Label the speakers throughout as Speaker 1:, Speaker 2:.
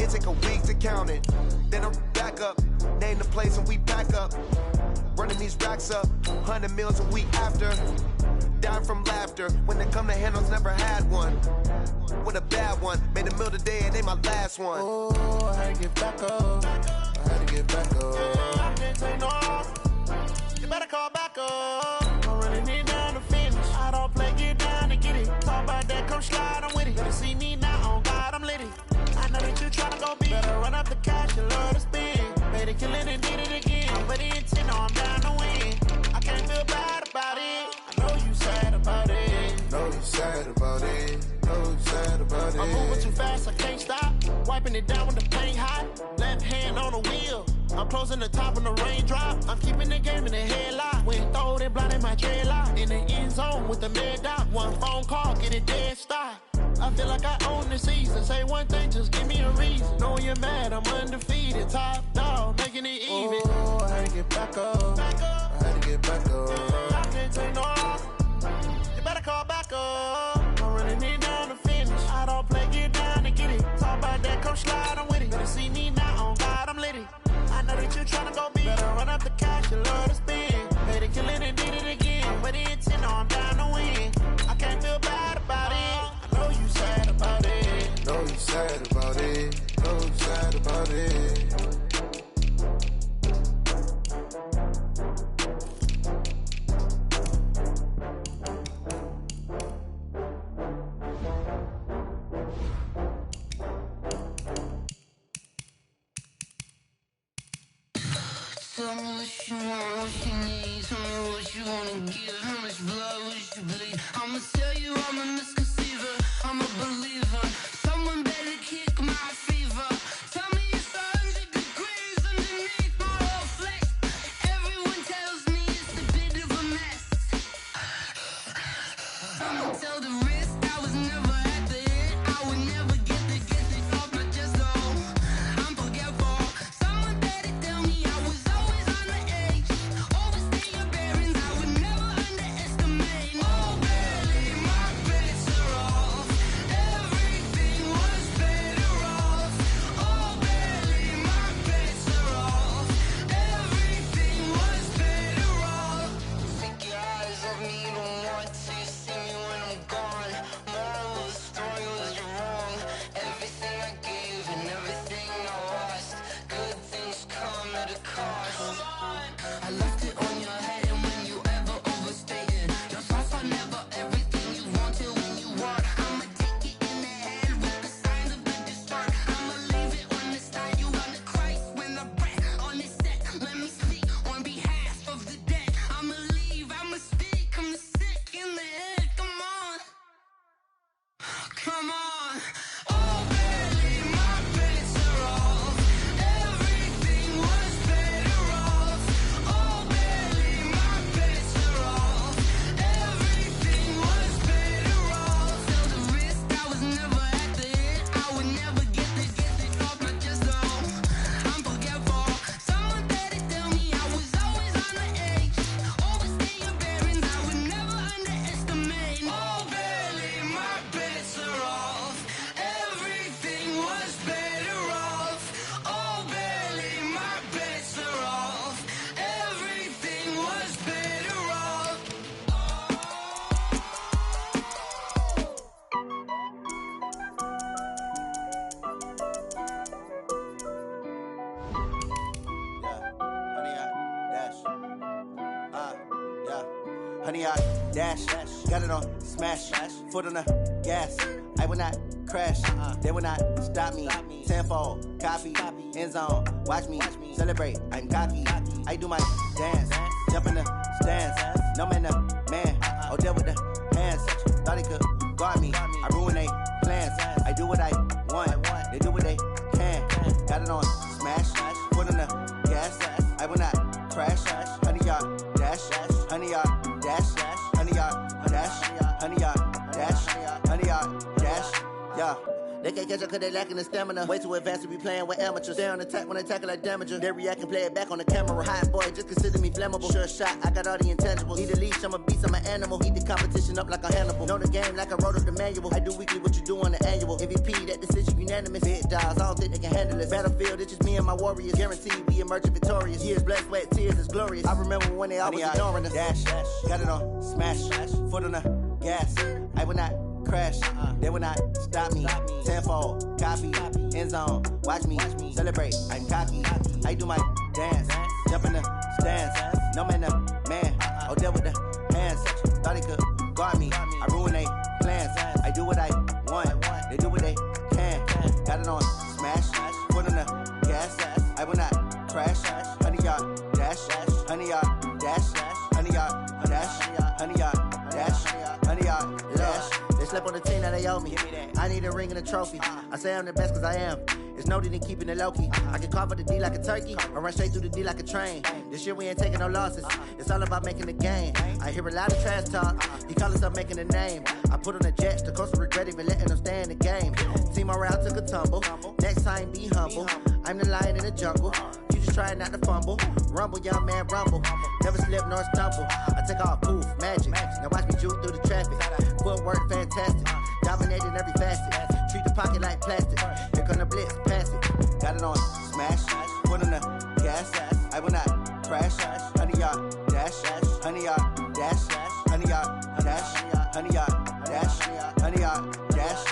Speaker 1: It take a week to count it. Then I'm back up, name the place and we pack up. Running these racks up, 100 meals a week after. Dying from laughter, when it come to handles, never had one. With a bad one, made a meal today and ain't my last one.
Speaker 2: Oh, I had to get back up, I had to get back up.
Speaker 3: I can't take no off, you better call back up. I'm running it down to finish, I don't play, get down to get it. Talk about that, come slide, I'm with it. Better see me now, on God, I'm litty. I know that you tryna go big, better run up the cash, you love to spend. Made it, kill it and did it again, but the intent, no, I'm down to win. I can't feel bad about it, I know you sad about it.
Speaker 2: Know you sad about it, know you sad about it.
Speaker 3: I'm moving too fast, I can't stop. Wiping it down with the paint hot. Left hand on the wheel. I'm closing the top on the raindrop. I'm keeping the game in the headlock. When throwed and blinded my dreadlock. In the end zone with the mad dot. One phone call, get it dead stop. I feel like I own the season. Say one thing, just give me a reason. Knowing you're mad, I'm undefeated. Top dog, making it even.
Speaker 2: Oh, I had to get back up, I had to get back up.
Speaker 3: I can't take no off, you better call back up. I'm running it down to finish, I don't play, get down to get it. Talk about that, come slide, I'm with it. Better see me now, on God, I'm litty. I know that you tryna go big, better run up the cash, you love to spend. Made it, kill it and did it again, but the intent, no, I'm down to win. I can't feel bad about it, I know you sad about it.
Speaker 2: Know you sad about it, know you sad about it.
Speaker 4: Tell me what you want, what you need. Tell me what you wanna give. How much blood would you bleed? I'ma tell you I'm a misconceiver, I'm a believer. Someone better kick my fever. Tell me it's 100 degrees underneath my whole flesh. Everyone tells me it's a bit of a mess. I'ma tell the risk I was never at the end. I would never get it off my chest though. I'm forgetful. Someone better tell me I was always on the edge. Overstay your bearings, I would never underestimate. Oh, barely, my bets are off. Everything was better off. Oh, barely, my bets are off. Everything was better off. Take your eyes off me, don't want to see me when I'm gone. Moral of the story was you're wrong. Everything I gave and everything I lost. Good things come at a cost. I left it on your head, and when you ever overstated, your thoughts are never everything you wanted when you want. I'ma take it in the head with the signs of the distort. I'ma leave it on the side. You wanna Christ when the breath on this set. Let me speak on behalf of the dead. I'ma leave, I'ma speak. I'm the sick in the head. Come on, come on. Oh, barely, my bets are off. Everything was better off. Oh, barely, my bets are off. Everything was better off. Tell the risk I was never at the end. I would never get it off my chest though. I'm forgetful. Someone better tell me I was always on the edge. Overstay your bearings, I would never underestimate. Oh, barely, my bets are off. Everything was better off. Oh, barely, my bets are off. Everything was better off.
Speaker 5: Honey, I dash, got it on smash, foot on the gas. I will not crash, they will not stop me. Tenfold, copy, end zone, watch me celebrate. I'm cocky, I do my dance, jump in the stands. No man, the man, oh, deal with the hands. Thought he could guard me, I ruin they plans. I do what I want, they do what they can. Got it on smash, foot on the gas. I will not crash, honey, y'all dash, honey, y'all dash, honey, y'all dash, honey, y'all dash, honey, y'all dash. Yeah, they can't catch up cause they lacking the stamina. Way too advanced to be playing with amateurs. Stay on attack when they tackle like damager. They react and play it back on the camera. Hot boy, just consider me flammable. Sure shot, I got all the intangibles. Need a leash, I'm a beast, I'm an animal. Heat the competition up like a Hannibal. Know the game like I wrote up the manual. I do weekly what you do on the annual. MVP, that decision unanimous. Big dogs, I don't think they can handle it. Battlefield, it's just me and my warriors. Guaranteed we emerging victorious. Years, blood, sweat, tears, is glorious. I remember when they always ignoring us. Dash, got it on, smash, foot on the gas. I will not crash, they will not stop me. Tenfold, copy, end zone, watch me celebrate. I'm cocky, I do my dance, jump in the stands. No man, man, oh, deal with the hands. Thought he could guard me, I ruin they plans. I do what I want, they do what they can. Got it on, smash, foot on the gas. I will not crash, 100-yard dash, 100-yard dash, 100-yard dash, 100-yard dash, 100-yard dash. They slept on the team, now they owe me. I need a ring and a trophy. I say I'm the best cause I am. It's no need in keeping it low-key. I can carve up the D like a turkey or run straight through the D like a train. This year we ain't taking no losses. It's all about making the game. I hear a lot of trash talk. He call us up making a name. I put on the Jets. The coach will regret even letting them stay in the game. Team morale took a tumble. Next time be humble. I'm the lion in the jungle. You just trying not to fumble. Rumble, young man, rumble. Never slip nor stumble. I take off, poof, magic. Now watch me juke through the traffic. Footwork fantastic. Dominating every facet. Treat the pocket like plastic. Here come the blitz, pass it. Got it on, smash. Foot on the gas. I will not crash. 100-yard dash. 100-yard dash. 100-yard dash. 100-yard dash. 100-yard dash.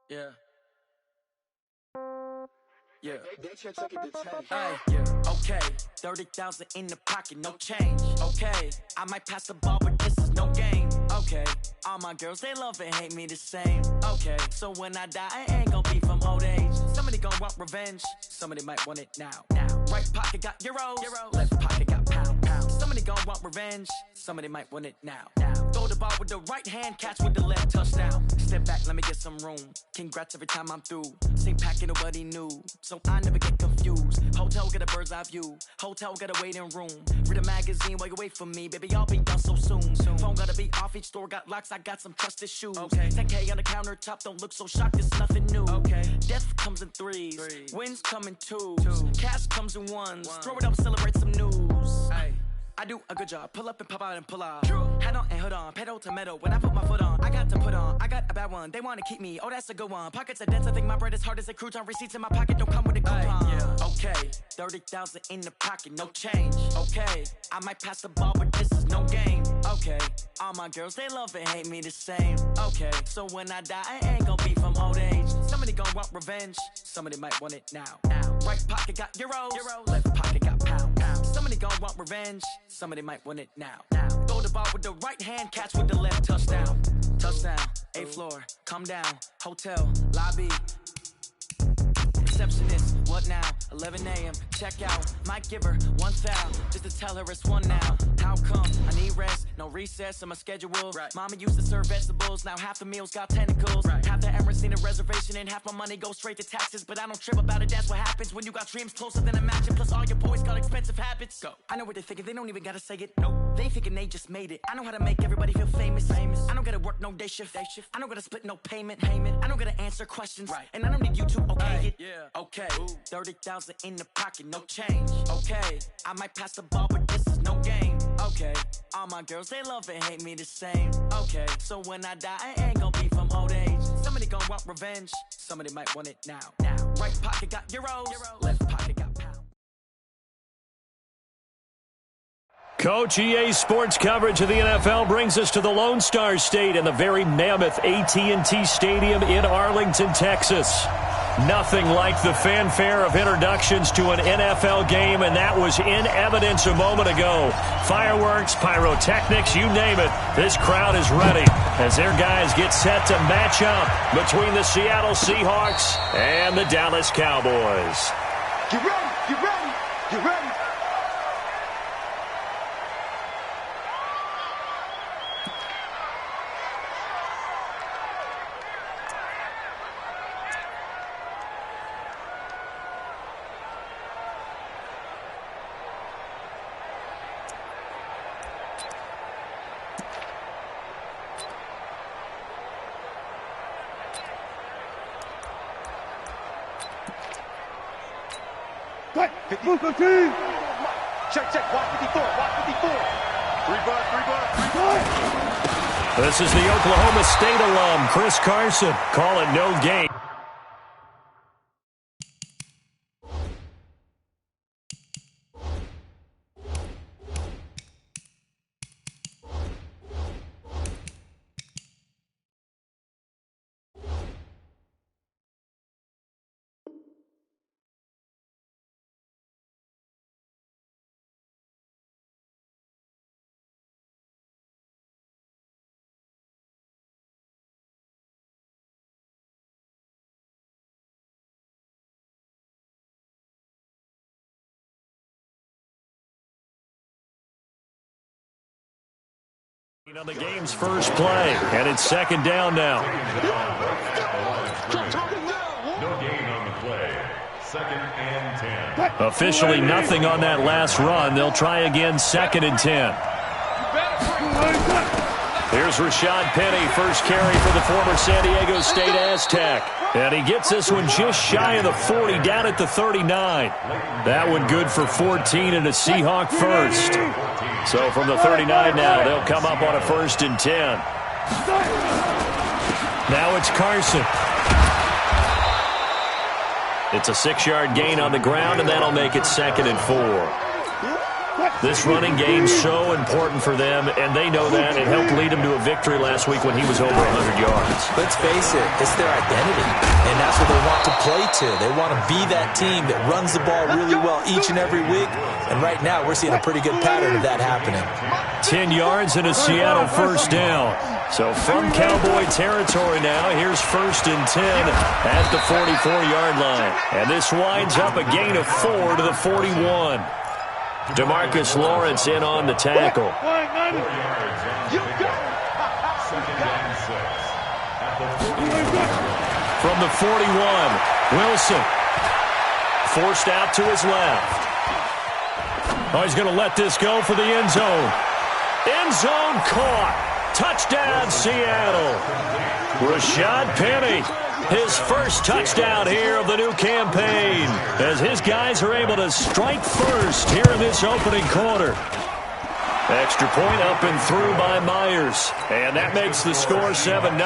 Speaker 6: Yeah. Yeah. Hey, yeah. Okay. 30,000 in the pocket, no change. Okay. I might pass the ball, but this is no game. Okay. All my girls, they love and hate me the same. Okay. So when I die, I ain't gonna be from old age. Somebody gonna want revenge. Somebody might want it now. Right pocket got euros. Left pocket got pounds. Somebody gonna want revenge. Somebody might want it now. Throw the ball with the right hand, catch with the left, touchdown. Step back, let me get some room. Congrats every time I'm through. Same packet, nobody knew, so I never get confused. Hotel get a bird's eye view. Hotel got a waiting room. Read a magazine while you wait for me, baby. I'll be done so soon. Phone gotta be off. Each store got locks. I got some trusted shoes. Okay. 10K on the countertop. Don't look so shocked. It's nothing new. Okay. Death comes in threes. Wins come in twos. Cash comes in ones. Throw it up, celebrate some news. Hey. I do a good job, pull up and pop out and pull off. Hat on and hood on, pedal to metal. When I put my foot on, I got to put on. I got a bad one, they wanna keep me. Oh, that's a good one. Pockets are dense, I think my bread is hard as a crouton. Receipts in my pocket don't come with a coupon. Yeah. Okay, 30,000 in the pocket, no change. Okay, I might pass the ball, but this is no game. Okay, all my girls, they love and hate me the same. Okay, so when I die, I ain't gonna be from old age. Somebody gonna want revenge, somebody might want it now. Right pocket got euros, left pocket got pounds. Somebody gonna want revenge, somebody might want it now. Throw the ball with the right hand, catch with the left, touchdown. Touchdown, 8th floor, come down, hotel, lobby. Receptionist, what now? 11 a.m. Check out. Might give her one foul just to tell her it's one now. How come? I need rest, no recess in my schedule. Right. Mama used to serve vegetables, now half the meals got tentacles. Right. Half the Emirates need a reservation and half my money goes straight to taxes. But I don't trip about it, that's what happens when you got dreams closer than a match. And plus all your boys got expensive habits. Go. I know what they're thinking, they don't even gotta say it. Nope. They thinking they just made it. I know how to make everybody feel famous. I don't gotta work no day shift. I don't gotta split no payment. I don't gotta answer questions. Right. And I don't need you to okay it. Yeah. Okay, 30,000 in the pocket, no change. Okay, I might pass the ball, but this is no game. Okay, all my girls, they love and hate me the same. Okay, so when I die, I ain't gonna be from old age. Somebody gonna want revenge, somebody might want it now. Right pocket got euros, left pocket got pounds.
Speaker 7: Coach, EA Sports coverage of the NFL brings us to the Lone Star State and the very mammoth AT&T Stadium in Arlington, Texas. Nothing like the fanfare of introductions to an NFL game, and that was in evidence a moment ago. Fireworks, pyrotechnics, you name it. This crowd is ready as their guys get set to match up between the Seattle Seahawks and the Dallas Cowboys.
Speaker 3: Get ready, get ready, get ready. Check, watch 54, watch 54. 3 bucks.
Speaker 7: This is the Oklahoma State alum, Chris Carson, calling no gain. On the game's first play, and it's second down now.
Speaker 8: No gain on the play. 2nd and 10.
Speaker 7: Officially nothing on that last run. They'll try again 2nd and 10. Here's Rashad Penny, first carry for the former San Diego State Aztec. And he gets this one just shy of the 40, down at the 39. That one good for 14 and a Seahawk first. So from the 39 now, they'll come up on a 1st and 10. Now it's Carson. It's a 6-yard gain on the ground, and that'll make it 2nd and 4. This running game's so important for them, and they know that. It helped lead them to a victory last week when he was over 100 yards.
Speaker 9: Let's face it, it's their identity, and that's what they want to play to. They want to be that team that runs the ball really well each and every week, and right now we're seeing a pretty good pattern of that happening.
Speaker 7: 10 yards and a Seattle first down. So from Cowboy territory now, here's 1st and 10 at the 44-yard line. And this winds up a gain of 4 to the 41. DeMarcus Lawrence in on the tackle.
Speaker 8: 4 yards. 2nd and 6.
Speaker 7: From the 41, Wilson forced out to his left. Oh, he's going to let this go for the end zone. End zone caught. Touchdown, Seattle. Rashad Penny, his first touchdown here of the new campaign, as his guys are able to strike first here in this opening quarter. Extra point up and through by Myers, and that makes the score 7-0.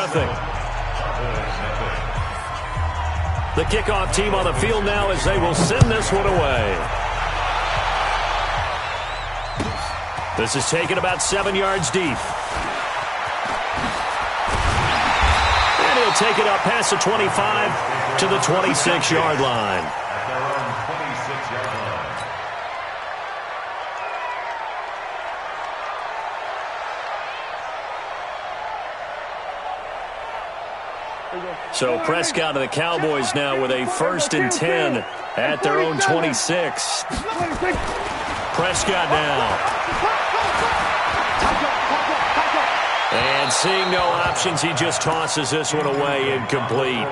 Speaker 7: The kickoff team on the field now as they will send this one away. This is taken about 7 yards deep. And he'll take it up past the 25 to the 26-yard line.
Speaker 8: At their own 26-yard line.
Speaker 7: So Prescott and the Cowboys now with a 1st and 10 at their own 26. Prescott now. And seeing no options, he just tosses this one away incomplete.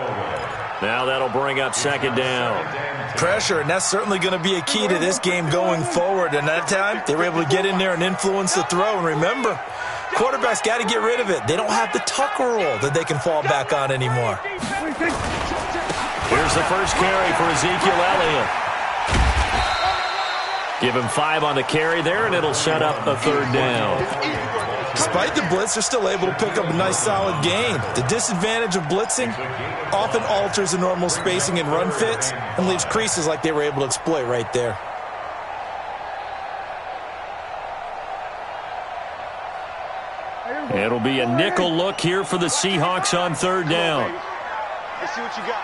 Speaker 7: Now that'll bring up 2nd down.
Speaker 9: Pressure, and that's certainly going to be a key to this game going forward. And that time, they were able to get in there and influence the throw. And remember, quarterbacks got to get rid of it. They don't have the tuck rule that they can fall back on anymore.
Speaker 7: Here's the first carry for Ezekiel Elliott. Give him 5 on the carry there, and it'll set up a 3rd down.
Speaker 9: Despite the blitz, they're still able to pick up a nice solid gain. The disadvantage of blitzing often alters the normal spacing and run fits and leaves creases like they were able to exploit right there.
Speaker 7: It'll be a nickel look here for the Seahawks on 3rd down.
Speaker 3: Let's see what you got.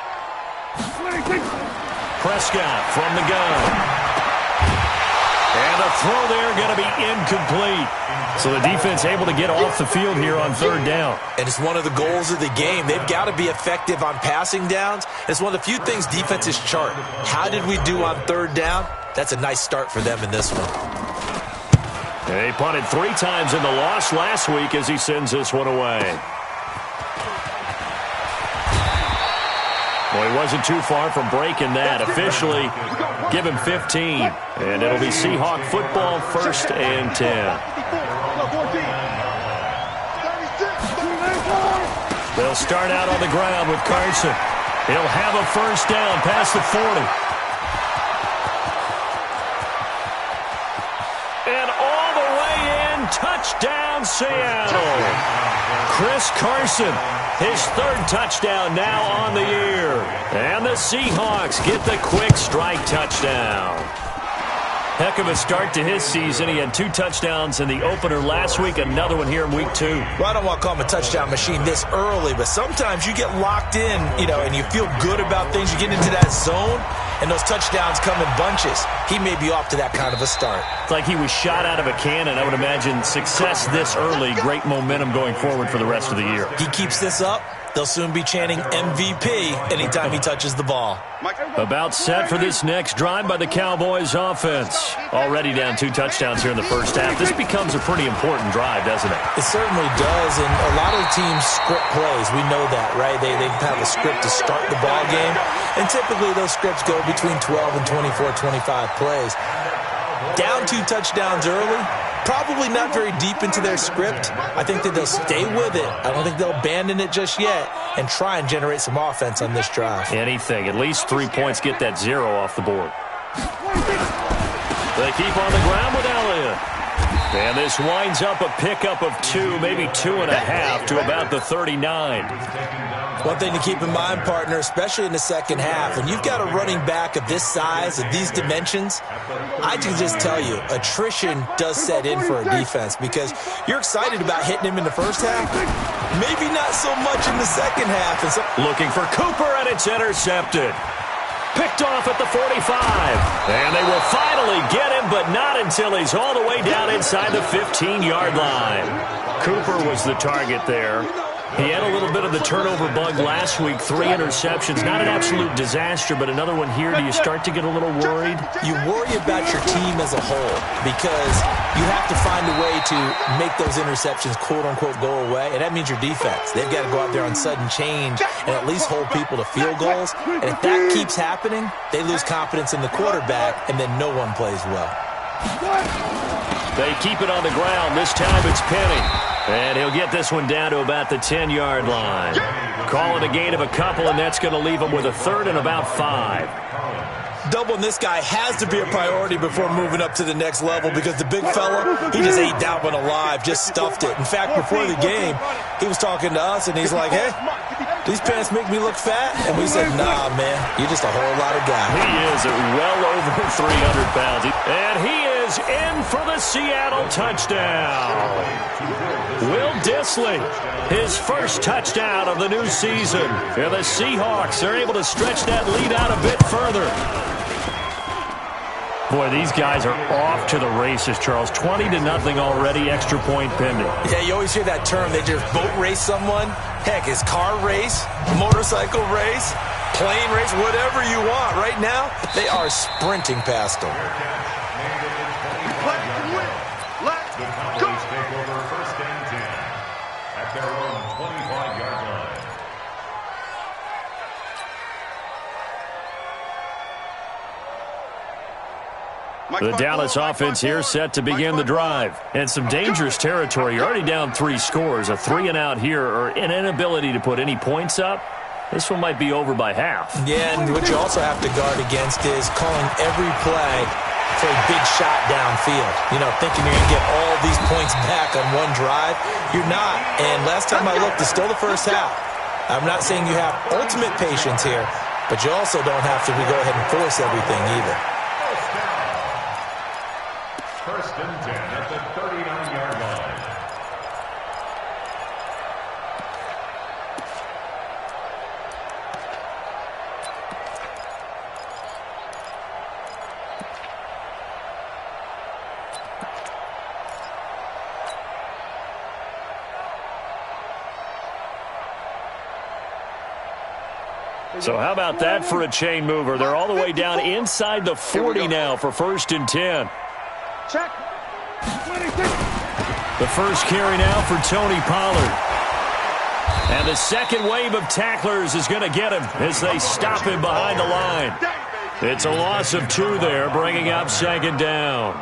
Speaker 7: Prescott from the gun. And the throw there going to be incomplete. So the defense able to get off the field here on 3rd down.
Speaker 9: And it's one of the goals of the game. They've got to be effective on passing downs. It's one of the few things defenses chart. How did we do on 3rd down? That's a nice start for them in this one.
Speaker 7: They punted 3 times in the loss last week as he sends this one away. Well, he wasn't too far from breaking that. Officially, give him 15. And it'll be Seahawk football, 1st and 10. They'll start out on the ground with Carson. He'll have a 1st down past the 40. Touchdown, Seattle. Chris Carson, his third touchdown now on the year. And the Seahawks get the quick strike touchdown. Heck of a start to his season. He had 2 touchdowns in the opener last week, another one here in week 2.
Speaker 9: Well, I don't want to call him a touchdown machine this early, but sometimes you get locked in, and you feel good about things. You get into that zone, and those touchdowns come in bunches. He may be off to that kind of a start.
Speaker 7: It's like he was shot out of a cannon. I would imagine success this early, great momentum going forward for the rest of the year.
Speaker 9: He keeps this up, they'll soon be chanting MVP anytime he touches the ball.
Speaker 7: About set for this next drive by the Cowboys offense. Already down 2 touchdowns here in the first half. This becomes a pretty important drive, doesn't it?
Speaker 9: It certainly does, and a lot of the teams script plays. We know that, right? They have a script to start the ball game, and typically those scripts go between 12 and 24, 25 plays. Down 2 touchdowns early, probably not very deep into their script. I think that they'll stay with it. I don't think they'll abandon it just yet and try and generate some offense on this drive.
Speaker 7: Anything. At least 3 points, get that 0 off the board. They keep on the ground with Elliott. And this winds up a pickup of 2, maybe 2.5 to about the 39.
Speaker 9: One thing to keep in mind, partner, especially in the second half, when you've got a running back of this size, of these dimensions, I can just tell you, attrition does set in for a defense because you're excited about hitting him in the first half, maybe not so much in the second half. And so
Speaker 7: looking for Cooper, and it's intercepted. Picked off at the 45. And they will finally get him, but not until he's all the way down inside the 15-yard line. Cooper was the target there. He had a little bit of the turnover bug last week, 3 interceptions. Not an absolute disaster, but another one here. Do you start to get a little worried?
Speaker 9: You worry about your team as a whole because you have to find a way to make those interceptions, quote-unquote, go away, and that means your defense. They've got to go out there on sudden change and at least hold people to field goals. And if that keeps happening, they lose confidence in the quarterback, and then no one plays well.
Speaker 7: They keep it on the ground. This time it's Penny. And he'll get this one down to about the 10-yard line. Call it a gain of a couple, and that's going to leave him with a 3rd and about 5.
Speaker 9: Doubling this guy has to be a priority before moving up to the next level because the big fella, he just ate that one alive, just stuffed it. In fact, before the game, he was talking to us, and he's like, hey, these pants make me look fat? And we said, nah, man, you're just a whole lot of guy.
Speaker 7: He is well over 300 pounds. And he is in for the Seattle touchdown. Will Dissly, his first touchdown of the new season. And the Seahawks are able to stretch that lead out a bit further. Boy, these guys are off to the races, Charles. 20-0 already, extra point pending.
Speaker 9: Yeah, you always hear that term. They just boat race someone. Heck, it's car race, motorcycle race, plane race, whatever you want. Right now, they are sprinting past them.
Speaker 8: The Cowboys take over 1st and 10 at their own 25-yard line.
Speaker 7: The Dallas offense here set to begin the drive. And some dangerous territory. You're already down 3 scores. A 3-and-out here or an inability to put any points up. This one might be over by half.
Speaker 9: Yeah, and what you also have to guard against is calling every play for a big shot downfield. Thinking you're going to get all these points back on one drive. You're not. And last time I looked, it's still the first half. I'm not saying you have ultimate patience here, but you also don't have to go ahead and force everything either.
Speaker 8: 1st and 10 at the 39-yard line.
Speaker 7: So how about that for a chain mover? They're all the way down inside the 40 now for 1st and 10.
Speaker 3: Check.
Speaker 7: The first carry now for Tony Pollard. And the second wave of tacklers is going to get him as they stop him behind the line. It's a loss of 2 there, bringing up 2nd down.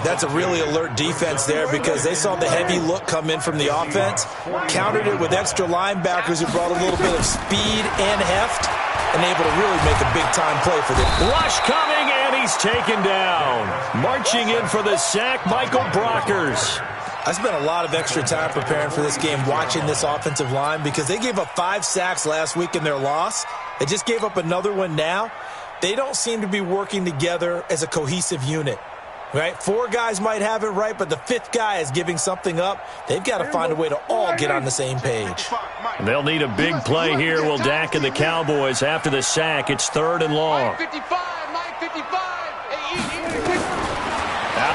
Speaker 9: That's a really alert defense there because they saw the heavy look come in from the offense, countered it with extra linebackers who brought a little bit of speed and heft, and able to really make a big-time play for them.
Speaker 7: Rush coming, and he's taken down. Marching in for the sack, Michael Brockers.
Speaker 9: I spent a lot of extra time preparing for this game watching this offensive line because they gave up 5 sacks last week in their loss. They just gave up another one now. They don't seem to be working together as a cohesive unit. Right? 4 guys might have it right, but the 5th guy is giving something up. They've got to find a way to all get on the same page.
Speaker 7: They'll need a big play here. Will Dak and the Cowboys after the sack. It's 3rd and long. Out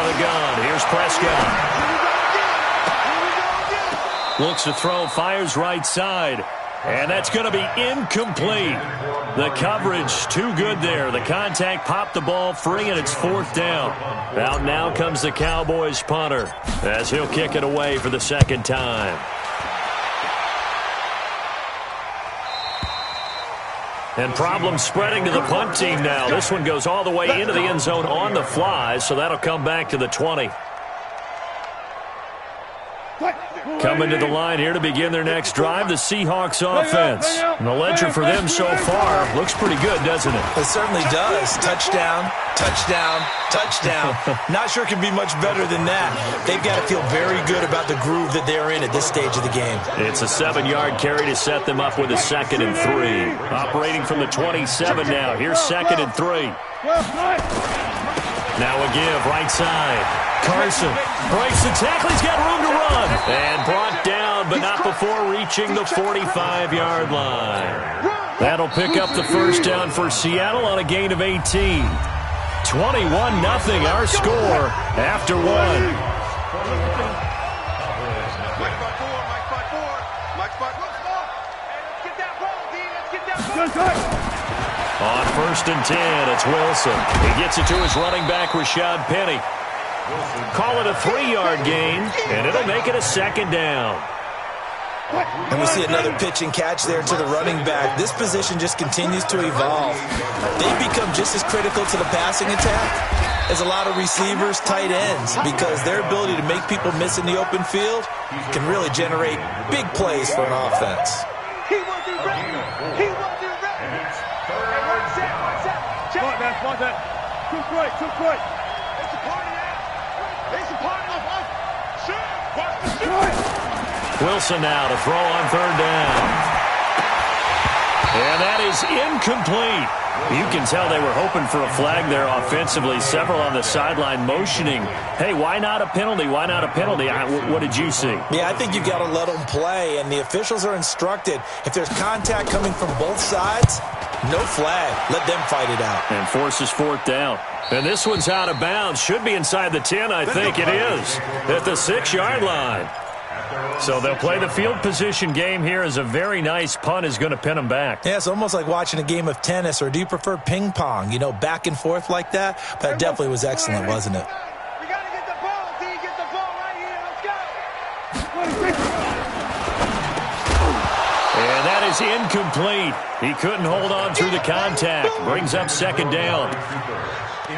Speaker 7: of the gun. Here's Prescott. Looks to throw, fires right side. And that's going to be incomplete. The coverage too good there. The contact popped the ball free, and it's 4th down. Out now comes the Cowboys punter as he'll kick it away for the 2nd time. And problems spreading to the punt team now. This one goes all the way into the end zone on the fly, so that'll come back to the 20. Coming to the line here to begin their next drive, the Seahawks offense. And the ledger for them so far looks pretty good, doesn't it?
Speaker 9: It certainly does. Touchdown, touchdown, touchdown. Not sure it can be much better than that. They've got to feel very good about the groove that they're in at this stage of the game.
Speaker 7: It's a 7-yard carry to set them up with a 2nd and 3. Operating from the 27 now. Here's 2nd and 3. Now a give, right side. Carson breaks the tackle. He's got room to run. And brought down, but not before reaching the 45-yard line. That'll pick up the 1st down for Seattle on a gain of 18. 21-0 our score after 1. On 1st and 10, it's Wilson. He gets it to his running back, Rashad Penny. Call it a 3-yard gain, and it'll make it a 2nd down.
Speaker 9: And we see another pitch and catch there to the running back. This position just continues to evolve. They've become just as critical to the passing attack as a lot of receivers, tight ends, because their ability to make people miss in the open field can really generate big plays for an offense.
Speaker 3: He wasn't ready. He wasn't ready. Hey, one set. Check. One set. Too quick. It's a party now. It's a party. Shoot. Watch the shoot.
Speaker 7: Wilson now to throw on 3rd down. And that is incomplete. You can tell they were hoping for a flag there offensively. Several on the sideline motioning, hey, why not a penalty? Why not a penalty? What did you see?
Speaker 9: Yeah, I think you got to let them play, and the officials are instructed. If there's contact coming from both sides, no flag. Let them fight it out.
Speaker 7: And forces 4th down. And this one's out of bounds. Should be inside the 10, I think it is. At the 6-yard line. So they'll play the field position game here as a very nice punt is going to pin them back.
Speaker 9: Yeah, it's almost like watching a game of tennis, or do you prefer ping pong? You know, back and forth like that? That definitely was excellent, wasn't it?
Speaker 3: We got to get the ball, D. Get the ball right here. Let's go.
Speaker 7: And that is incomplete. He couldn't hold on through the contact. Brings up 2nd down.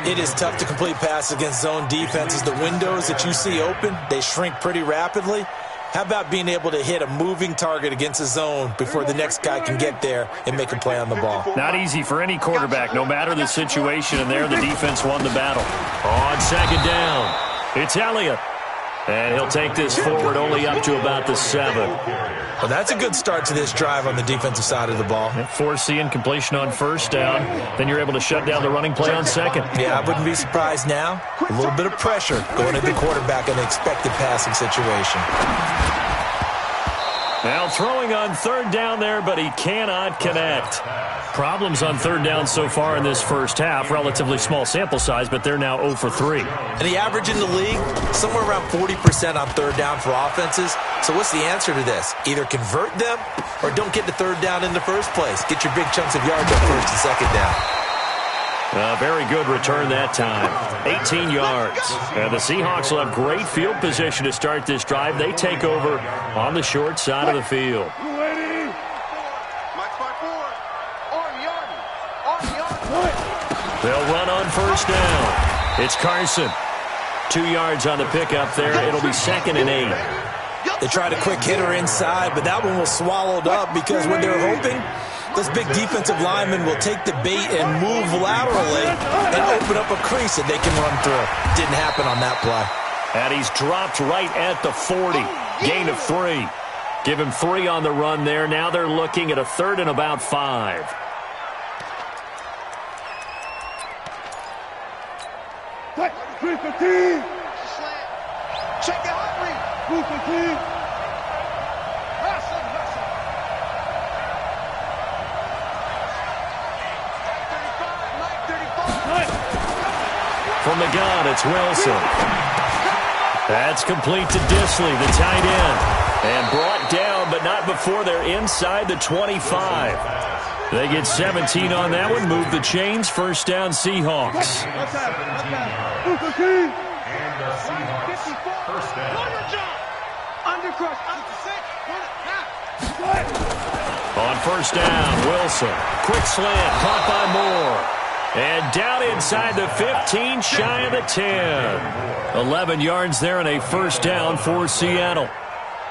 Speaker 9: It is tough to complete passes against zone defenses. The windows that you see open, they shrink pretty rapidly. How about being able to hit a moving target against a zone before the next guy can get there and make a play on the ball?
Speaker 7: Not easy for any quarterback, no matter the situation, and there the defense won the battle. On 2nd down, it's Elliott. And he'll take this forward only up to about the 7.
Speaker 9: Well, that's a good start to this drive on the defensive side of the ball.
Speaker 7: Force the incompletion on 1st down. Then you're able to shut down the running play on 2nd.
Speaker 9: Yeah, I wouldn't be surprised now. A little bit of pressure going at the quarterback in an expected passing situation.
Speaker 7: Now throwing on 3rd down there, but he cannot connect. Problems on 3rd down so far in this first half. Relatively small sample size, but they're now 0 for 3.
Speaker 9: And the average in the league, somewhere around 40% on 3rd down for offenses. So what's the answer to this? Either convert them or don't get to 3rd down in the first place. Get your big chunks of yards up 1st and 2nd down.
Speaker 7: A very good return that time. 18 yards. And the Seahawks will have great field position to start this drive. They take over on the short side of the field. They'll run on 1st down. It's Carson. 2 yards on the pickup there. It'll be 2nd and 8.
Speaker 9: They tried a quick hitter inside, but that one was swallowed up because what they're hoping, this big defensive lineman will take the bait and move laterally and open up a crease that they can run through. Didn't happen on that play.
Speaker 7: And he's dropped right at the 40. Gain of 3. Give him 3 on the run there. Now they're looking at a 3rd and about 5.
Speaker 3: Check the heart rate.
Speaker 7: From the gun, it's Wilson. That's complete to Disley, the tight end. And brought down, but not before they're inside the 25. They get 17 on that one. Move the chains. First down, Seahawks.
Speaker 8: And the Seahawks, first down.
Speaker 7: On first down, Wilson. Quick slant, caught by Moore. And down inside the 15, shy of the 10. 11 yards there and a first down for Seattle.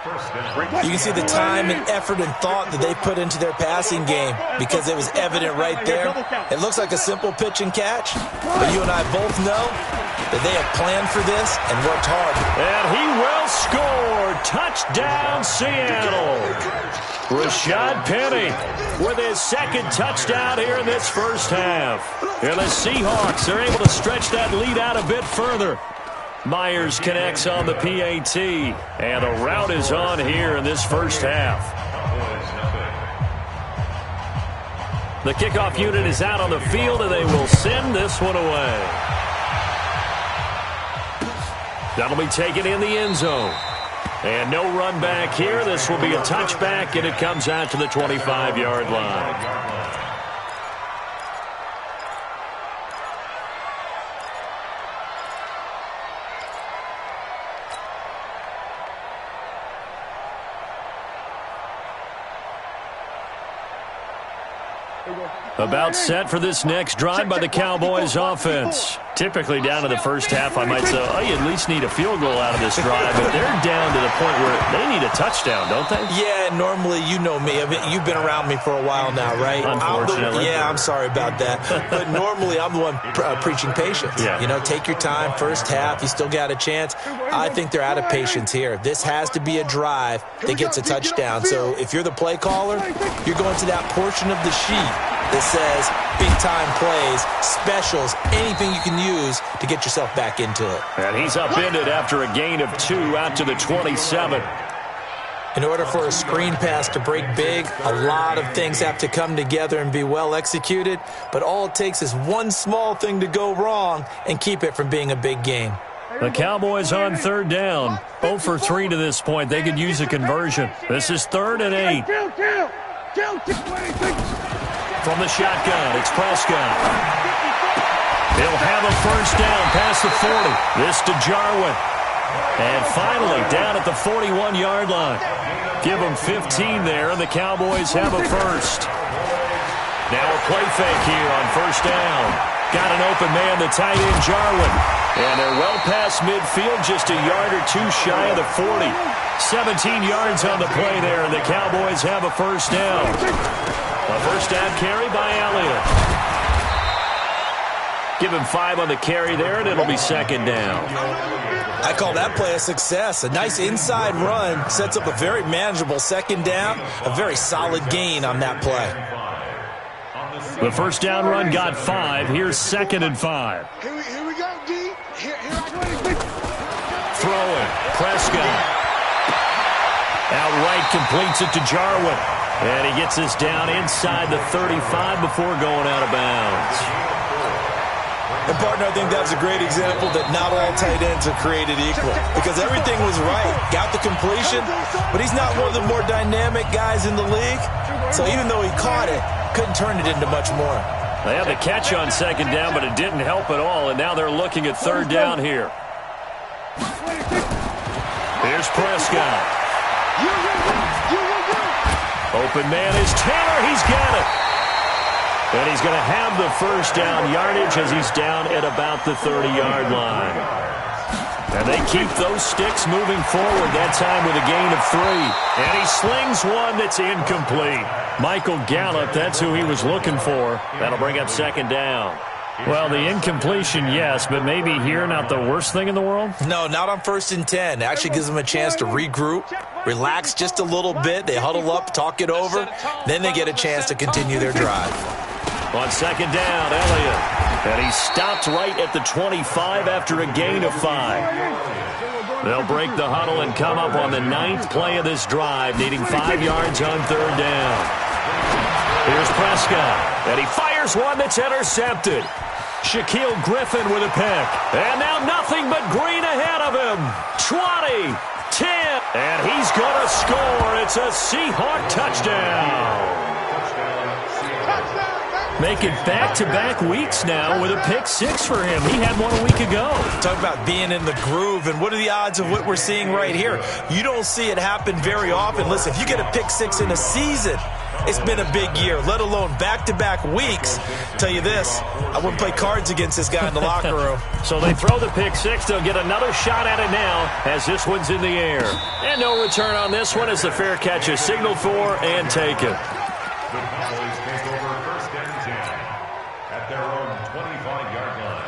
Speaker 9: You can see the time and effort and thought that they put into their passing game because it was evident right there. It looks like a simple pitch and catch, but you and I both know that they have planned for this and worked hard.
Speaker 7: And he will score. Touchdown, Seattle. Rashad Penny with his second touchdown here in this first half. And the Seahawks are able to stretch that lead out a bit further. Myers connects on the PAT, and the route is on here in this first half. The kickoff unit is out on the field, and they will send this one away. That'll be taken in the end zone. And no run back here. This will be a touchback, and it comes out to the 25-yard line. About set for this next drive by the Cowboys offense. Typically down to the first half, I might say, oh, you at least need a field goal out of this drive. But they're down to the point where they need a touchdown, don't they?
Speaker 9: Yeah, normally, you know me. I mean, you've been around me for a while now, right?
Speaker 7: Unfortunately.
Speaker 9: I'm sorry about that. But normally, I'm the one preaching patience.
Speaker 7: Yeah.
Speaker 9: You know, take your time. First half, you still got a chance. I think they're out of patience here. This has to be a drive that gets a touchdown. So if you're the play caller, you're going to that portion of the sheet that says big-time plays, specials, anything you can use to get yourself back into it.
Speaker 7: And he's upended after a gain of 2 out to the 27.
Speaker 9: In order for a screen pass to break big, a lot of things have to come together and be well executed, but all it takes is one small thing to go wrong and keep it from being a big game.
Speaker 7: The Cowboys on third down. 0 for 3 to this point. They could use a conversion. This is 3rd and 8. From the shotgun, it's Prescott. He'll have a first down past the 40. This to Jarwin. And finally, down at the 41-yard line. Give them 15 there, and the Cowboys have a first. Now a play fake here on first down. Got an open man, the tight end, Jarwin. And they're well past midfield, just a yard or 2 shy of the 40. 17 yards on the play there, and the Cowboys have a first down. A first down carry by Elliott. Give him 5 on the carry there, and it'll be second down.
Speaker 9: I call that play a success. A nice inside run sets up a very manageable second down. A very solid gain on that play.
Speaker 7: The first down run got 5. Here's 2nd and 5.
Speaker 3: Here we go, D. Here I go.
Speaker 7: Throwing. Prescott. Outright completes it to Jarwin. And he gets us down inside the 35 before going out of bounds.
Speaker 9: And, partner, I think that was a great example that not all tight ends are created equal because everything was right. Got the completion, but he's not one of the more dynamic guys in the league. So even though he caught it, couldn't turn it into much more.
Speaker 7: They had the catch on second down, but it didn't help at all, and now they're looking at third down here. Here's Prescott. Open man is Taylor. He's got it. And he's going to have the first down yardage as he's down at about the 30-yard line. And they keep those sticks moving forward, that time with a gain of 3. And he slings one that's incomplete. Michael Gallup, that's who he was looking for. That'll bring up second down. Well, the incompletion, yes, but maybe here not the worst thing in the world?
Speaker 9: No, not on 1st and 10. Actually gives them a chance to regroup, relax just a little bit. They huddle up, talk it over. Then they get a chance to continue their drive.
Speaker 7: On 2nd down, Elliott. And he stopped right at the 25 after a gain of 5. They'll break the huddle and come up on the 9th play of this drive, needing 5 yards on 3rd down. Here's Prescott, and he fires one that's intercepted. Shaquille Griffin with a pick. And now nothing but green ahead of him. 20, 10, and he's going to score. It's a Seahawk touchdown. Make it back-to-back weeks now with a pick 6 for him. He had one a week ago.
Speaker 9: Talk about being in the groove, and what are the odds of what we're seeing right here? You don't see it happen very often. Listen, if you get a pick 6 in a season, it's been a big year, let alone back-to-back weeks. Tell you this, I wouldn't play cards against this guy in the locker room.
Speaker 7: So they throw the pick 6. They'll get another shot at it now as this one's in the air. And no return on this one as the fair catch is signaled for and taken.
Speaker 8: The Cowboys take over 1st and 10 at their own 25-yard line.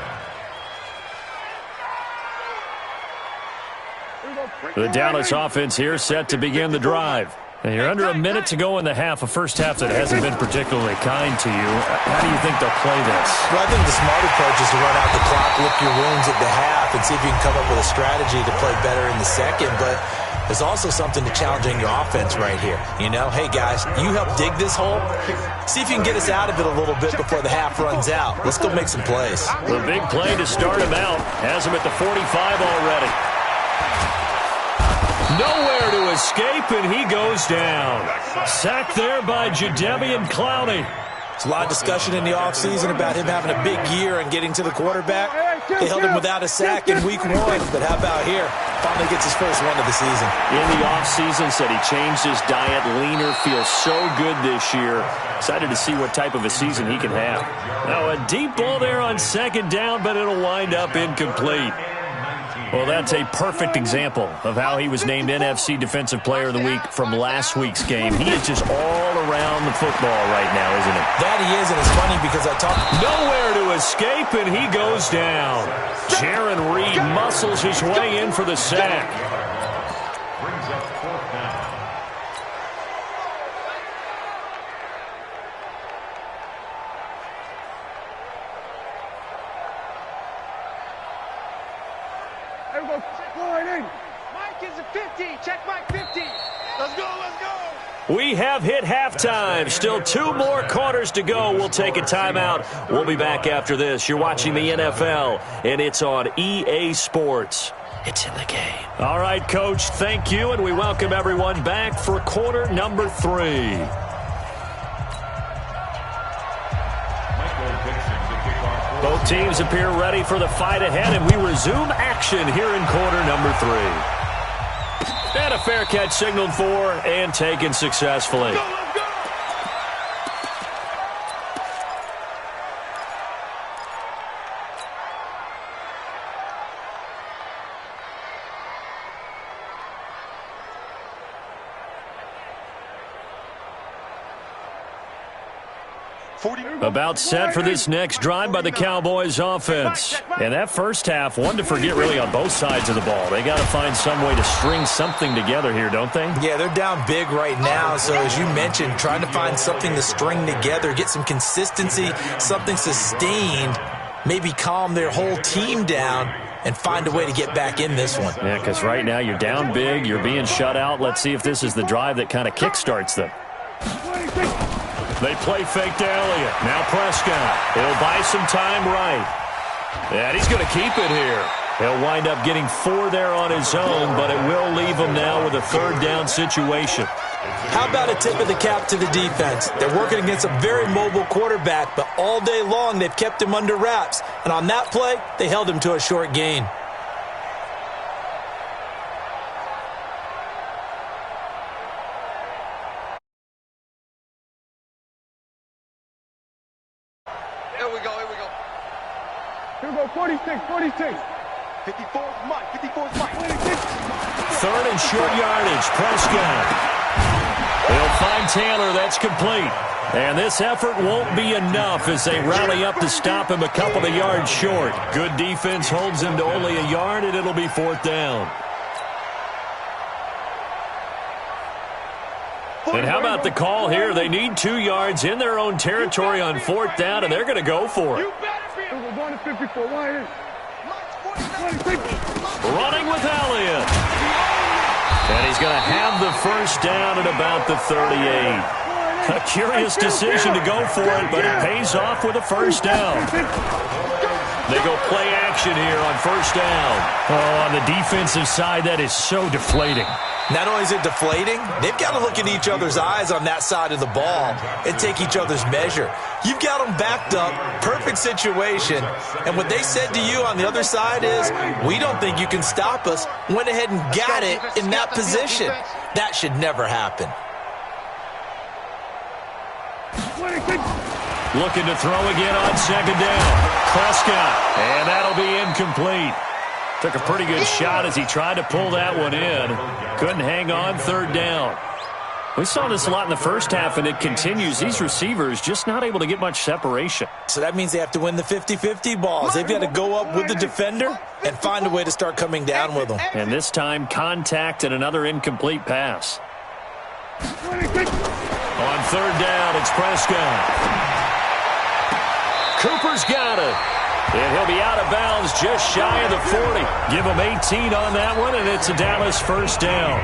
Speaker 7: The Dallas offense here set to begin the drive. And you're under a minute to go in the half, a first half that hasn't been particularly kind to you. How do you think they'll play this?
Speaker 9: Well, I think the smart approach is to run out the clock, lick your wounds at the half, and see if you can come up with a strategy to play better in the second. But there's also something to challenging your offense right here. You know, hey, guys, you help dig this hole. See if you can get us out of it a little bit before the half runs out. Let's go make some plays.
Speaker 7: The big play to start him out has him at the 45 already. Nowhere to escape, and he goes down. Sacked there by Jadeveon Clowney.
Speaker 9: There's a lot of discussion in the offseason about him having a big year and getting to the quarterback. They held him without a sack in week 1, but how about here? Finally gets his first one of the season.
Speaker 7: In the offseason, said he changed his diet, leaner, feels so good this year. Excited to see what type of a season he can have. Now a deep ball there on 2nd down, but it'll wind up incomplete. Well, that's a perfect example of how he was named NFC Defensive Player of the Week from last week's game. He is just all around the football right now, isn't he?
Speaker 9: That he is, and it's funny because I talked...
Speaker 7: Nowhere to escape, and he goes down. Jaron Reed muscles his way in for the sack.
Speaker 8: Brings up 4th down.
Speaker 3: Mike is a 50. Check Mike 50. Let's go, let's go.
Speaker 7: We have hit halftime. Still 2 more quarters to go. We'll take a timeout. We'll be back after this. You're watching the NFL, and it's on EA Sports. It's in the game. All right, Coach, thank you, and we welcome everyone back for quarter number 3. Both teams appear ready for the fight ahead, and we resume action here in quarter number 3. And a fair catch signaled for and taken successfully. About set for this next drive by the Cowboys offense. And that first half, one to forget really on both sides of the ball. They got to find some way to string something together here, don't they?
Speaker 9: Yeah, they're down big right now. So as you mentioned, trying to find something to string together, get some consistency, something sustained, maybe calm their whole team down and find a way to get back in this one.
Speaker 7: Yeah, because right now you're down big, you're being shut out. Let's see if this is the drive that kind of kickstarts them. They play fake to Elliott. Now Prescott. He'll buy some time right. And he's going to keep it here. He'll wind up getting 4 there on his own, but it will leave him now with a 3rd down situation.
Speaker 9: How about a tip of the cap to the defense? They're working against a very mobile quarterback, but all day long they've kept him under wraps. And on that play, they held him to a short gain.
Speaker 3: Here we go, 46. 54's Mike.
Speaker 7: 3rd and short yardage. Prescott. They'll find Taylor. That's complete. And this effort won't be enough as they rally up to stop him a couple of yards short. Good defense holds him to only a yard, and it'll be 4th down. And how about the call here? They need 2 yards in their own territory on 4th down, and they're going to go for it. Running with Elliott. And he's going to have the first down at about the 38. A curious decision to go for it, but it pays off with a first down. They go play action here on first down. Oh, on the defensive side, that is so deflating.
Speaker 9: Not only is it deflating, they've got to look in each other's eyes on that side of the ball and take each other's measure. You've got them backed up, perfect situation, and what they said to you on the other side is, we don't think you can stop us. Went ahead and got it in that position. That should never happen.
Speaker 7: Looking to throw again on 2nd down. Prescott, and that'll be incomplete. Took a pretty good shot as he tried to pull that one in. Couldn't hang on 3rd down. We saw this a lot in the first half, and it continues. These receivers just not able to get much separation.
Speaker 9: So that means they have to win the 50-50 balls. They've got to go up with the defender and find a way to start coming down with them.
Speaker 7: And this time, contact and another incomplete pass. On 3rd down, it's Prescott. Cooper's got it. And he'll be out of bounds just shy of the 40. Give him 18 on that one, and it's a Dallas first down.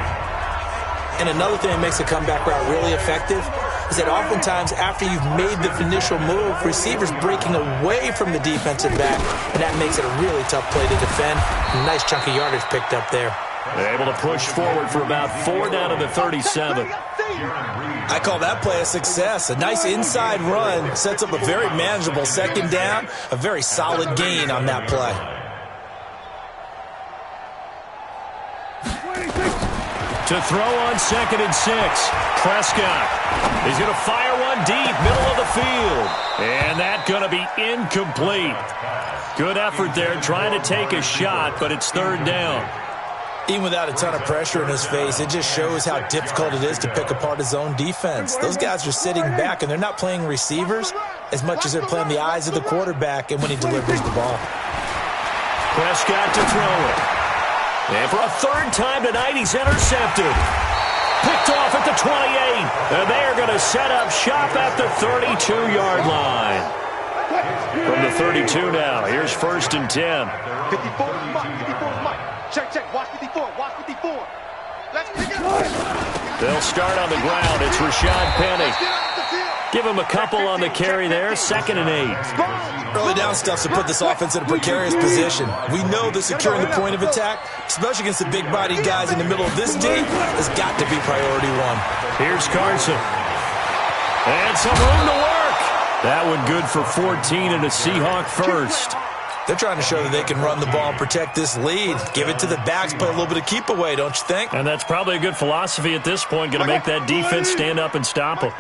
Speaker 9: And another thing that makes a comeback route really effective is that oftentimes after you've made the initial move, receivers breaking away from the defensive back, and that makes it a really tough play to defend. A nice chunk of yardage picked up there.
Speaker 7: They're able to push forward for about 4 down to the 37.
Speaker 9: I call that play a success. A nice inside run sets up a very manageable 2nd down, a very solid gain on that play.
Speaker 7: To throw on 2nd and 6. Prescott is going to fire one deep, middle of the field. And that's going to be incomplete. Good effort there trying to take a shot, but it's 3rd down.
Speaker 9: Even without a ton of pressure in his face, it just shows how difficult it is to pick apart his own defense. Those guys are sitting back, and they're not playing receivers as much as they're playing the eyes of the quarterback and when he delivers the ball.
Speaker 7: Prescott to throw it. And for a 3rd time tonight, he's intercepted. Picked off at the 28. And they are going to set up shop at the 32-yard line. From the 32 now, here's 1st and 10.
Speaker 3: 54 is Mike. 54 is Mike. Check. Watch 54. Watch 54. Let's kick it.
Speaker 7: They'll start on the ground. It's Rashad Penny. Give him a couple on the carry there. 2nd and 8.
Speaker 9: Early down stuff to put this offense in a precarious position. We know that securing the point of attack, especially against the big-bodied guys in the middle of this D, has got to be priority 1.
Speaker 7: Here's Carson. And some room to work. That one good for 14 and a Seahawk first.
Speaker 9: They're trying to show that they can run the ball and protect this lead. Give it to the backs, play a little bit of keep away, don't you think?
Speaker 7: And that's probably a good philosophy at this point, going to make that defense stand up and stop them.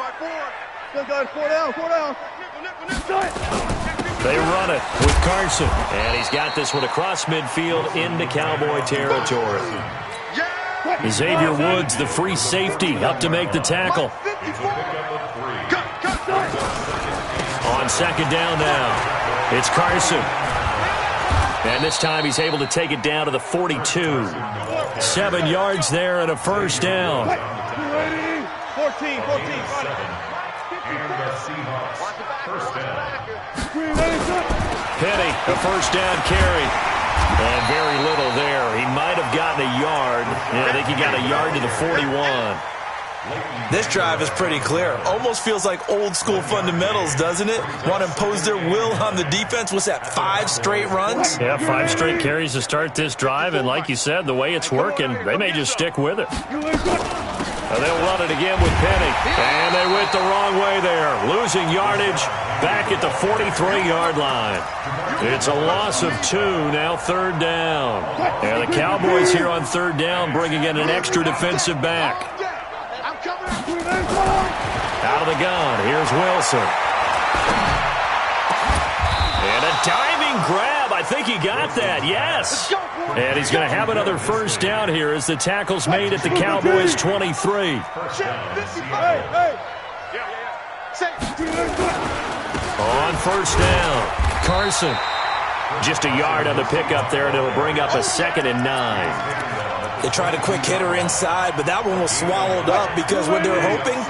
Speaker 7: They run it with Carson. And he's got this one across midfield into Cowboy territory. Xavier Woods, the free safety, up to make the tackle. On 2nd down now, it's Carson. And this time he's able to take it down to the 42. 7 yards there and a first down.
Speaker 3: 14.
Speaker 8: And the Seahawks first down.
Speaker 7: Penny, a first down carry. And very little there. He might have gotten a yard. Yeah, I think he got a yard to the 41.
Speaker 9: This drive is pretty clear. Almost feels like old school fundamentals, doesn't it? Want to impose their will on the defense. What's that, 5 straight runs?
Speaker 7: Yeah, 5 straight carries to start this drive. And like you said, the way it's working, they may just stick with it. They'll run it again with Penny. And they went the wrong way there. Losing yardage back at the 43-yard line. It's a loss of 2, now 3rd down. And the Cowboys here on 3rd down bringing in an extra defensive back. Out of the gun, here's Wilson. And a diving grab. I I think he got that, yes. And he's going to have another first down here as the tackle's made at the Cowboys' 23. On first down, Carson. Just a yard on the pickup there, and it'll bring up a 2nd and 9.
Speaker 9: They tried a quick hitter inside, but that one was swallowed up because what they're hoping,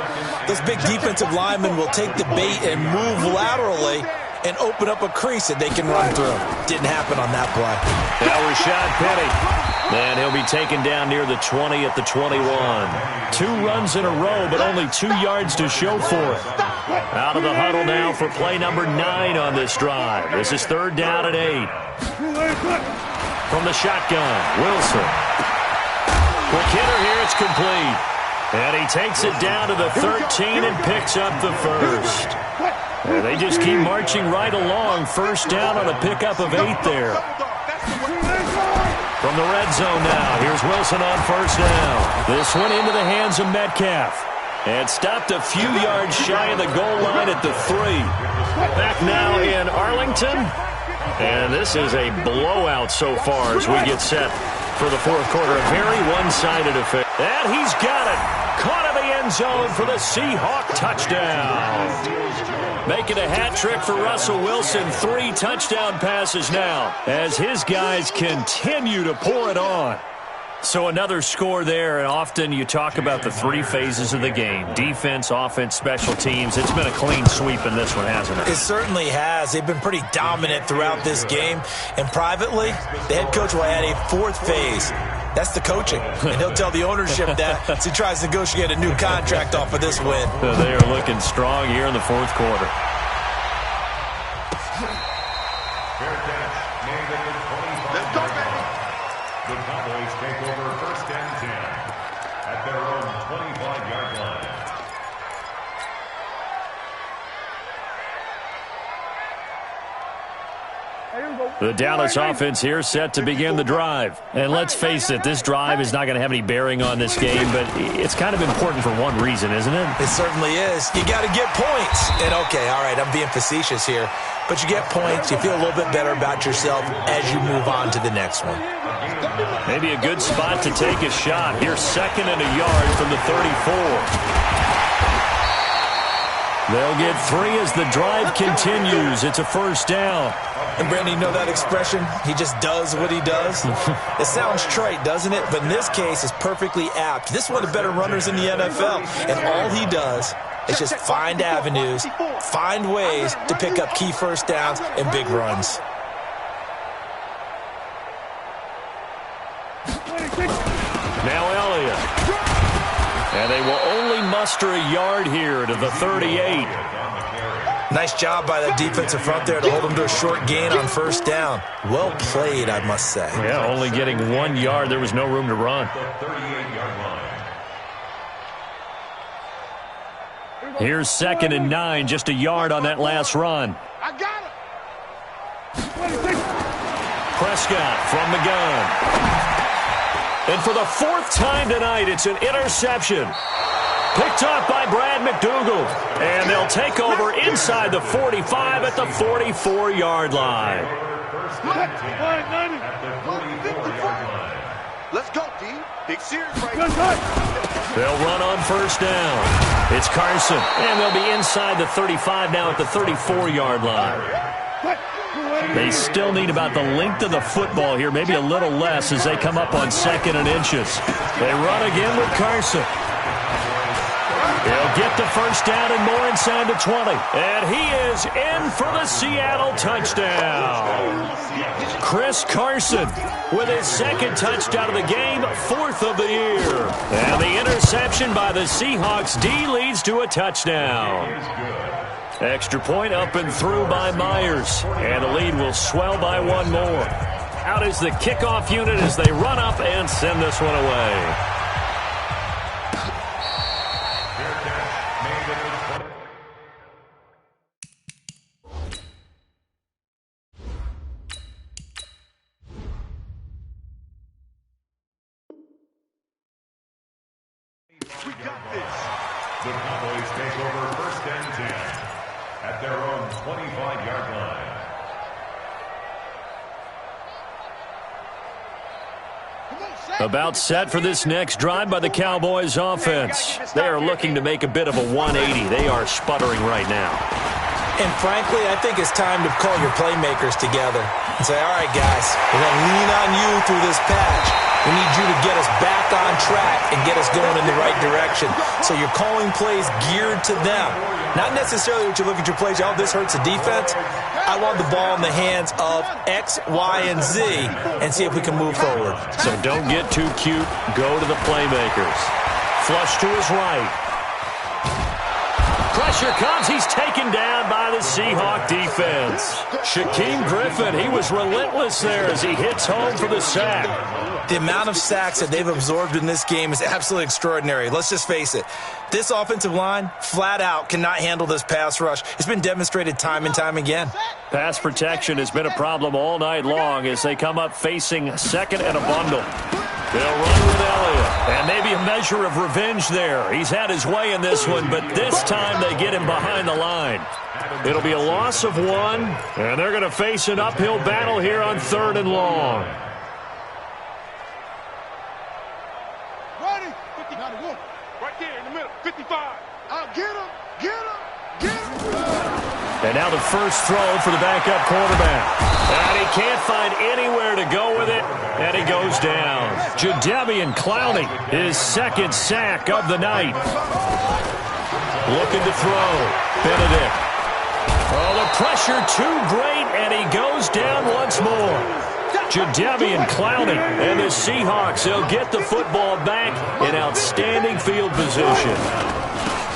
Speaker 9: those big defensive linemen will take the bait and move laterally and open up a crease that they can run through. Didn't happen on that play.
Speaker 7: Now Rashad Penny. And he'll be taken down near the 20 at the 21. 2 runs in a row, but only 2 yards to show for it. Out of the huddle now for play number 9 on this drive. This is 3rd down and 8. From the shotgun, Wilson. Quick hitter here, it's complete. And he takes it down to the 13 and picks up the first. And they just keep marching right along. First down on a pickup of 8 there. From the red zone now, here's Wilson on first down. This one into the hands of Metcalf. And stopped a few yards shy of the goal line at the 3. Back now in Arlington. And this is a blowout so far as we get set for the 4th quarter. A very one-sided affair. And he's got it. Caught in the end zone for the Seahawk touchdown. Making a hat trick for Russell Wilson. 3 touchdown passes now as his guys continue to pour it on. So another score there, and often you talk about the 3 phases of the game. Defense, offense, special teams. It's been a clean sweep in this one, hasn't it?
Speaker 9: It certainly has. They've been pretty dominant throughout this game. And privately, the head coach will add a 4th phase. That's the coaching. And he'll tell the ownership that as he tries to negotiate a new contract off of this win.
Speaker 7: They are looking strong here in the 4th quarter.
Speaker 8: The Cowboys take over 1st and 10 at their own 25-yard line.
Speaker 7: The Dallas offense here set to begin the drive. And let's face it, this drive is not going to have any bearing on this game, but it's kind of important for one reason, isn't it?
Speaker 9: It certainly is. You got to get points. And okay, all right, I'm being facetious here, but you get points, you feel a little bit better about yourself as you move on to the next one.
Speaker 7: Maybe a good spot to take a shot. Here's 2nd and a yard from the 34. They'll get 3 as the drive continues. It's a first down.
Speaker 9: And, Brandon, you know that expression? He just does what he does? It sounds trite, doesn't it? But in this case, it's perfectly apt. This is one of the better runners in the NFL. And all he does is just find avenues, find ways to pick up key first downs and big runs.
Speaker 7: Now Elliott. And they will only muster a yard here to the 38.
Speaker 9: Nice job by the defensive front there to hold them to a short gain on first down. Well played, I must say.
Speaker 7: Yeah, only getting 1 yard. There was no room to run. Here's 2nd and 9, just a yard on that last run.
Speaker 3: I got it.
Speaker 7: Prescott from the gun. And for the 4th time tonight, it's an interception. Picked up by Brad McDougal. And they'll take over inside the 45 at the 44-yard line.
Speaker 3: Let's go, D. Big series right here.
Speaker 7: They'll run on first down. It's Carson. And they'll be inside the 35 now at the 34-yard line. They still need about the length of the football here, maybe a little less as they come up on 2nd and inches. They run again with Carson. He'll get the first down and more inside the 20. And he is in for the Seattle touchdown. Chris Carson with his 2nd touchdown of the game, 4th of the year. And the interception by the Seahawks D leads to a touchdown. Extra point up and through by Myers. And the lead will swell by 1 more. Out is the kickoff unit as they run up and send this one away.
Speaker 3: We got this.
Speaker 8: The Cowboys take over 1st and 10 at their own 25-yard line.
Speaker 7: About set for this next drive by the Cowboys offense. They are looking to make a bit of a 180. They are sputtering right now.
Speaker 9: And frankly, I think it's time to call your playmakers together and say, all right, guys, we're going to lean on you through this patch. We need you to get us back on track and get us going in the right direction. So you're calling plays geared to them. Not necessarily what you look at your plays, oh, this hurts the defense. I want the ball in the hands of X, Y, and Z and see if we can move forward.
Speaker 7: So don't get too cute. Go to the playmakers. Flush to his right. Pressure comes. He's taken down by the Seahawk defense. Shaquem Griffin, he was relentless there as he hits home for the sack.
Speaker 9: The amount of sacks that they've absorbed in this game is absolutely extraordinary. Let's just face it. This offensive line, flat out, cannot handle this pass rush. It's been demonstrated time and time again.
Speaker 7: Pass protection has been a problem all night long as they come up facing second and a bundle. They'll run with Elliott, and maybe a measure of revenge there. He's had his way in this one, but this time they get him behind the line. It'll be a loss of 1, and they're going to face an uphill battle here on 3rd and long.
Speaker 3: Ready? 51. Right there in the middle. 55. I'll get him. Get him. Get him.
Speaker 7: And now the first throw for the backup quarterback. And he can't find anywhere to go with it, and he goes down. Jadeveon Clowney, his second sack of the night. Looking to throw. Benedict. Oh, the pressure too great, and he goes down once more. Jadeveon Clowney and the Seahawks, they'll get the football back in outstanding field position.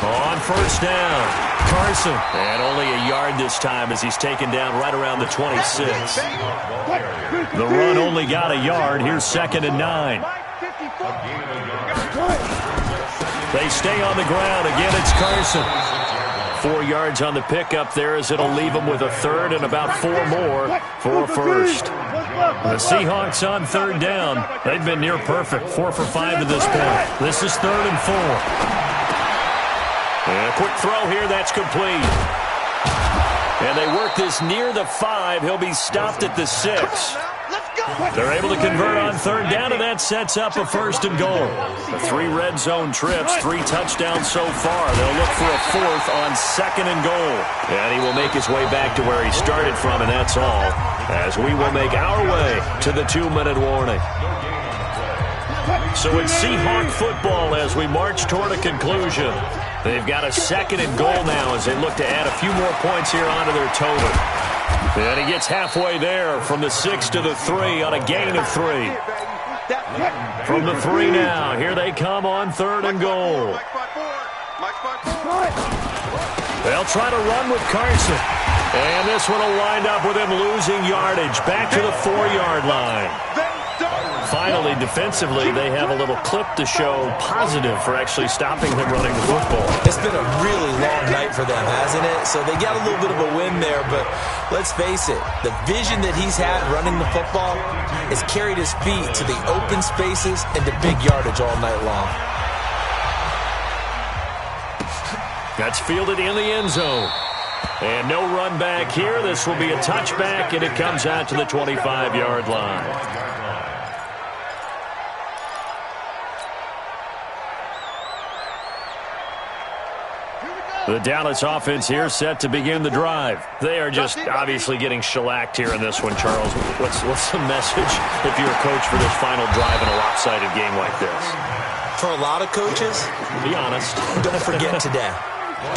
Speaker 7: On first down, Carson. And only a yard this time as he's taken down right around the 26. The run only got a yard. Here's 2nd and 9. They stay on the ground. Again, it's Carson. 4 yards on the pickup there as it'll leave them with a 3rd and about 4 more for a first. The Seahawks on 3rd down. They've been near perfect. 4 for 5 to this point. This is 3rd and 4. And a quick throw here, that's complete. And they work this near the 5. He'll be stopped at the 6. They're able to convert on 3rd down, and that sets up a 1st and goal. The 3 red zone trips, 3 touchdowns so far. They'll look for a 4th on 2nd and goal. And he will make his way back to where he started from, and that's all. As we will make our way to the 2-minute warning. So it's Seahawk football as we march toward a conclusion. They've got a 2nd and goal now as they look to add a few more points here onto their total. And he gets halfway there from the 6 to the 3 on a gain of 3. From the 3 now, here they come on 3rd and goal. They'll try to run with Carson. And this one will wind up with him losing yardage back to the 4-yard line. Finally, defensively, they have a little clip to show positive for actually stopping him running the football.
Speaker 9: It's been a really long night for them, hasn't it? So they got a little bit of a win there, but let's face it, the vision that he's had running the football has carried his feet to the open spaces and to big yardage all night long.
Speaker 7: That's fielded in the end zone. And no run back here. This will be a touchback, and it comes out to the 25-yard line. The Dallas offense here set to begin the drive. They are just obviously getting shellacked here in this one, Charles. What's the message if you're a coach for this final drive in a lopsided game like this?
Speaker 9: For a lot of coaches,
Speaker 7: be honest,
Speaker 9: don't forget today.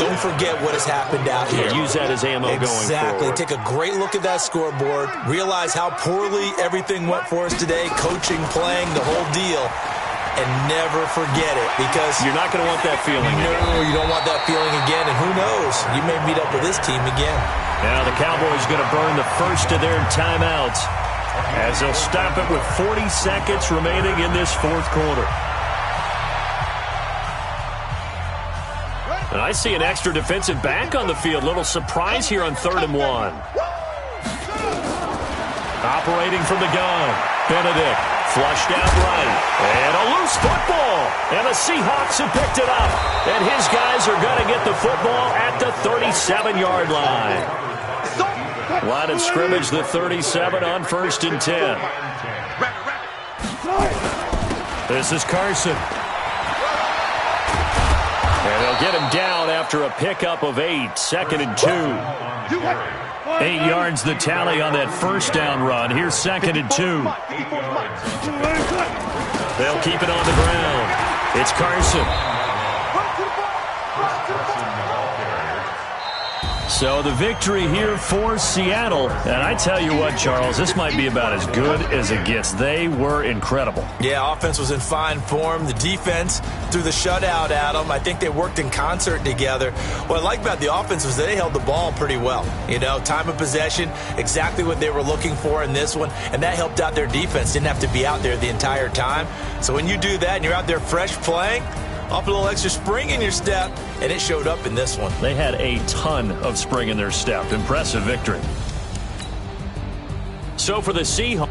Speaker 9: Don't forget what has happened out here.
Speaker 7: Use that as ammo going forward.
Speaker 9: Exactly. Take a great look at that scoreboard. Realize how poorly everything went for us today. Coaching, playing, the whole deal. And never forget it, because
Speaker 7: you're not going to want that feeling again.
Speaker 9: No, you don't want that feeling again, and who knows? You may meet up with this team again.
Speaker 7: Now the Cowboys going to burn the first of their timeouts as they'll stop it with 40 seconds remaining in this 4th quarter. And I see an extra defensive back on the field. Little surprise here on 3rd and 1. Operating from the gun, Benedict. Flushed out right. And a loose football. And the Seahawks have picked it up. And his guys are going to get the football at the 37-yard line. Line of scrimmage, the 37 on 1st and 10. This is Carson. And they'll get him down after a pickup of 8. 2nd and 2. 8 yards the tally on that first down run. Here's 2nd and 2. They'll keep it on the ground. It's Carson. So the victory here for Seattle. And I tell you what, Charles, this might be about as good as it gets. They were incredible.
Speaker 9: Yeah, offense was in fine form. The defense threw the shutout at them. I think they worked in concert together. What I like about the offense was they held the ball pretty well. You know, time of possession, exactly what they were looking for in this one, and that helped out their defense. Didn't have to be out there the entire time. So when you do that and you're out there fresh playing, off a little extra spring in your step, and it showed up in this one.
Speaker 7: They had a ton of spring in their step. Impressive victory. So for the Seahawks.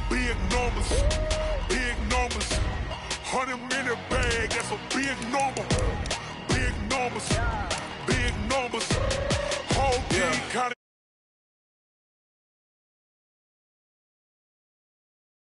Speaker 3: Big numbers, big numbers. 100 minute bag, that's a big number. Big numbers, big numbers.